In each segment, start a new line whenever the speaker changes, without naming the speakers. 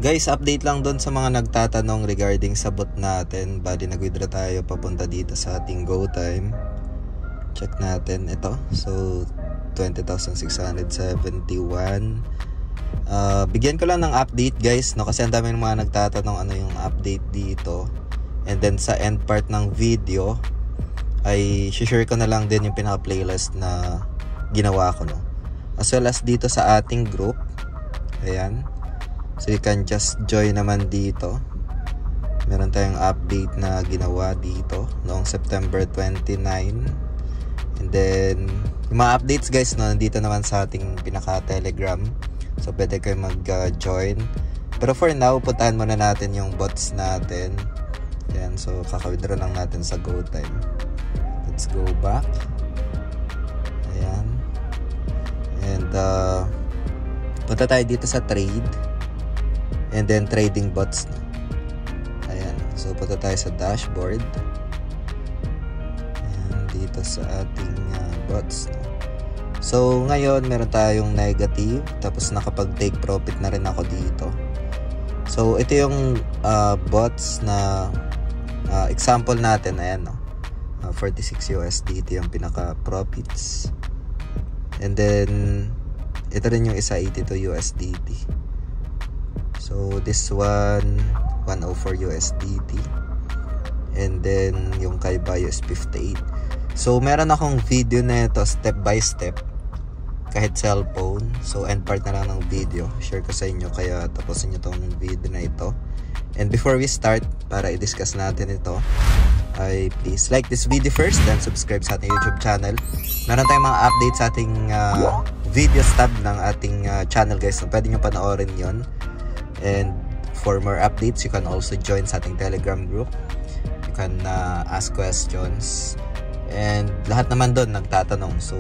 Guys, update lang doon sa mga nagtatanong regarding sa bot natin. Bali, nag-withdraw tayo papunta dito sa ating GoTime. Check natin ito. So, 20,671. Bigyan ko lang ng update guys, no? Kasi ang dami ng mga nagtatanong ano yung update dito. And then sa end part ng video ay share ko na lang din yung pinaka-playlist na ginawa ko, no? As well as dito sa ating group. Ayan. So you can just join naman dito. Meron tayong update na ginawa dito noong September 29. And then yung mga updates guys, no, nandito naman sa ating pinaka-telegram. So pwede kayo mag-join. Pero for now, puntahan muna natin yung bots natin. Ayan, so kaka-withdraw lang natin sa GoTime. Let's go back. Ayan. And punta tayo dito sa trade. And then trading bots, no? Ayan. So punta tayo sa dashboard. Ayan, dito sa ating bots, no? So ngayon meron tayong negative. Tapos nakapag-take profit na rin ako dito. So ito yung bots na example natin. Ayan, no? 46 USDT yung pinaka profits. And then ito rin yung isa, 82 USDT. So this one 104 USDT. And then yung kay Bayo is 58. So meron akong video na ito step by step kahit cellphone. So end part na lang ng video, share ko sa inyo, kaya tapusin nyo tong video na ito. And before we start, para i-discuss natin ito, ay please like this video first, then subscribe sa ating YouTube channel. Meron tayong mga updates sa ating videos tab ng ating channel guys, so pwede nyo panoorin yon. And for more updates, you can also join sa ating Telegram group. You can ask questions. And lahat naman doon nagtatanong. So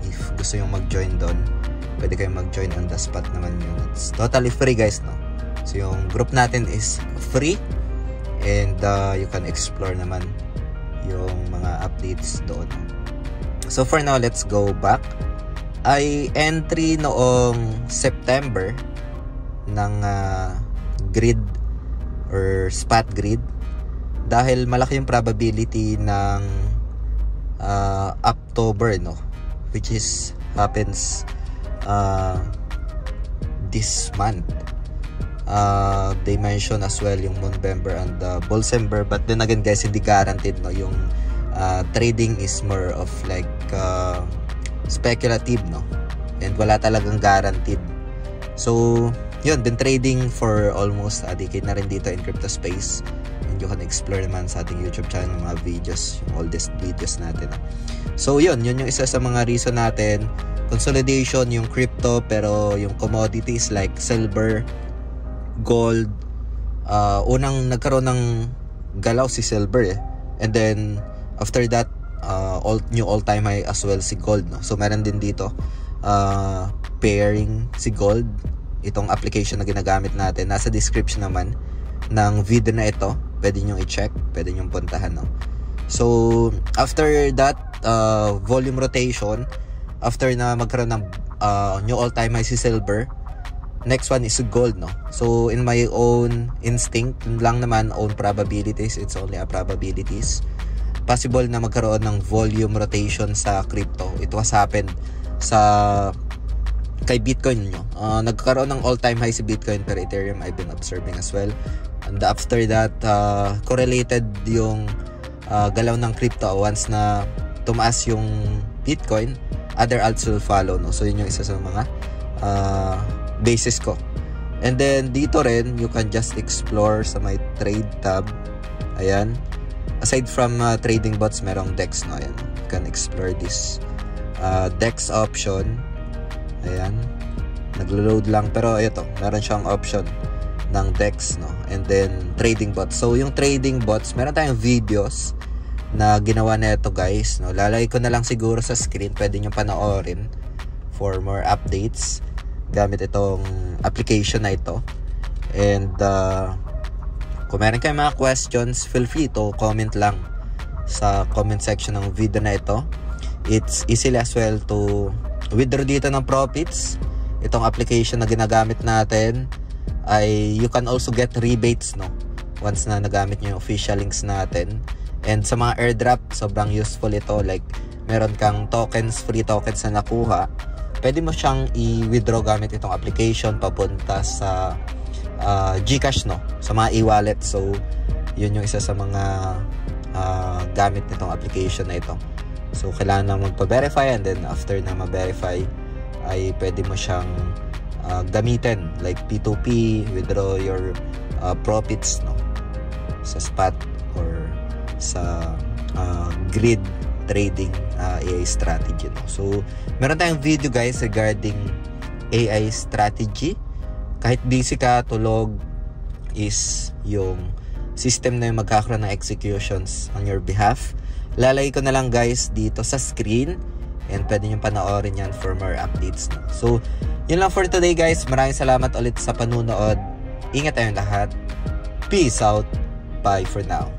if gusto yung mag-join doon, pwede kayong mag-join on the spot naman yun. It's totally free guys, no? So yung group natin is free. And you can explore naman yung mga updates doon. So for now, let's go back. Ay entry noong September ng grid or spot grid, dahil malaki yung probability ng October, no, which is happens this month. They mention as well yung November and December, but then again guys, hindi guaranteed, no? Yung trading is more of like speculative, no, and wala talagang guaranteed. So yun, been trading for almost a decade na rin dito in crypto space. And you can explore naman sa ating YouTube channel mga videos, yung oldest videos natin. So yun yung isa sa mga reason natin. Consolidation yung crypto, pero yung commodities like silver, gold, unang nagkaroon ng galaw si silver, eh. And then after that, new all-time high as well si gold, no? So meron din dito pairing si gold. Itong application na ginagamit natin, nasa description naman ng video na ito. Pwede nyo i-check, pwede nyo puntahan, no? So after that, volume rotation, after na magkaroon ng new all-time high si silver, next one is gold, no? So in my own instinct lang naman, own probabilities, it's only a probabilities, possible na magkaroon ng volume rotation sa crypto. It was happened sa kay Bitcoin, nyo. Nagkaroon ng all-time high si Bitcoin, pero Ethereum I've been observing as well. And after that, correlated yung galaw ng crypto. Once na tumaas yung Bitcoin, other alts will follow, no? So yun yung isa sa mga basis ko. And then dito rin, you can just explore sa my trade tab. Ayan. Aside from trading bots, merong DEX, no? Ayan. You can explore this DEX option. Ayan, naglo-load lang, pero ito, meron siyang option ng DEX, no? And then trading bots. So yung trading bots, meron tayong videos na ginawa na ito guys, no? Lalagay ko na lang siguro sa screen, pwede nyo panoorin for more updates gamit itong application na ito. And kung meron kayong mga questions, feel free to comment lang sa comment section ng video na ito. It's easy as well to withdraw dito ng profits. Itong application na ginagamit natin ay you can also get rebates, no, once na nagamit nyo yung official links natin. And sa mga airdrop, sobrang useful ito. Like, meron kang tokens, free tokens na nakuha, pwede mo siyang i-withdraw gamit itong application papunta sa GCash, no, sa mga e-wallet. So yun yung isa sa mga gamit nitong application na ito. So kailangan lang magpa-verify, and then after na ma-verify ay pwede mo siyang gamitin like P2P, withdraw your profits, no, sa spot or sa grid trading AI strategy, no. So meron tayong video guys regarding AI strategy. Kahit busy ka, tulog is yung system na yung magkakaroon ng executions on your behalf. Lalagay ko na lang guys dito sa screen, and pwede nyo panoorin yan for more updates, no? So yun lang for today guys. Maraming salamat ulit sa panunood. Ingat tayong lahat. Peace out. Bye for now.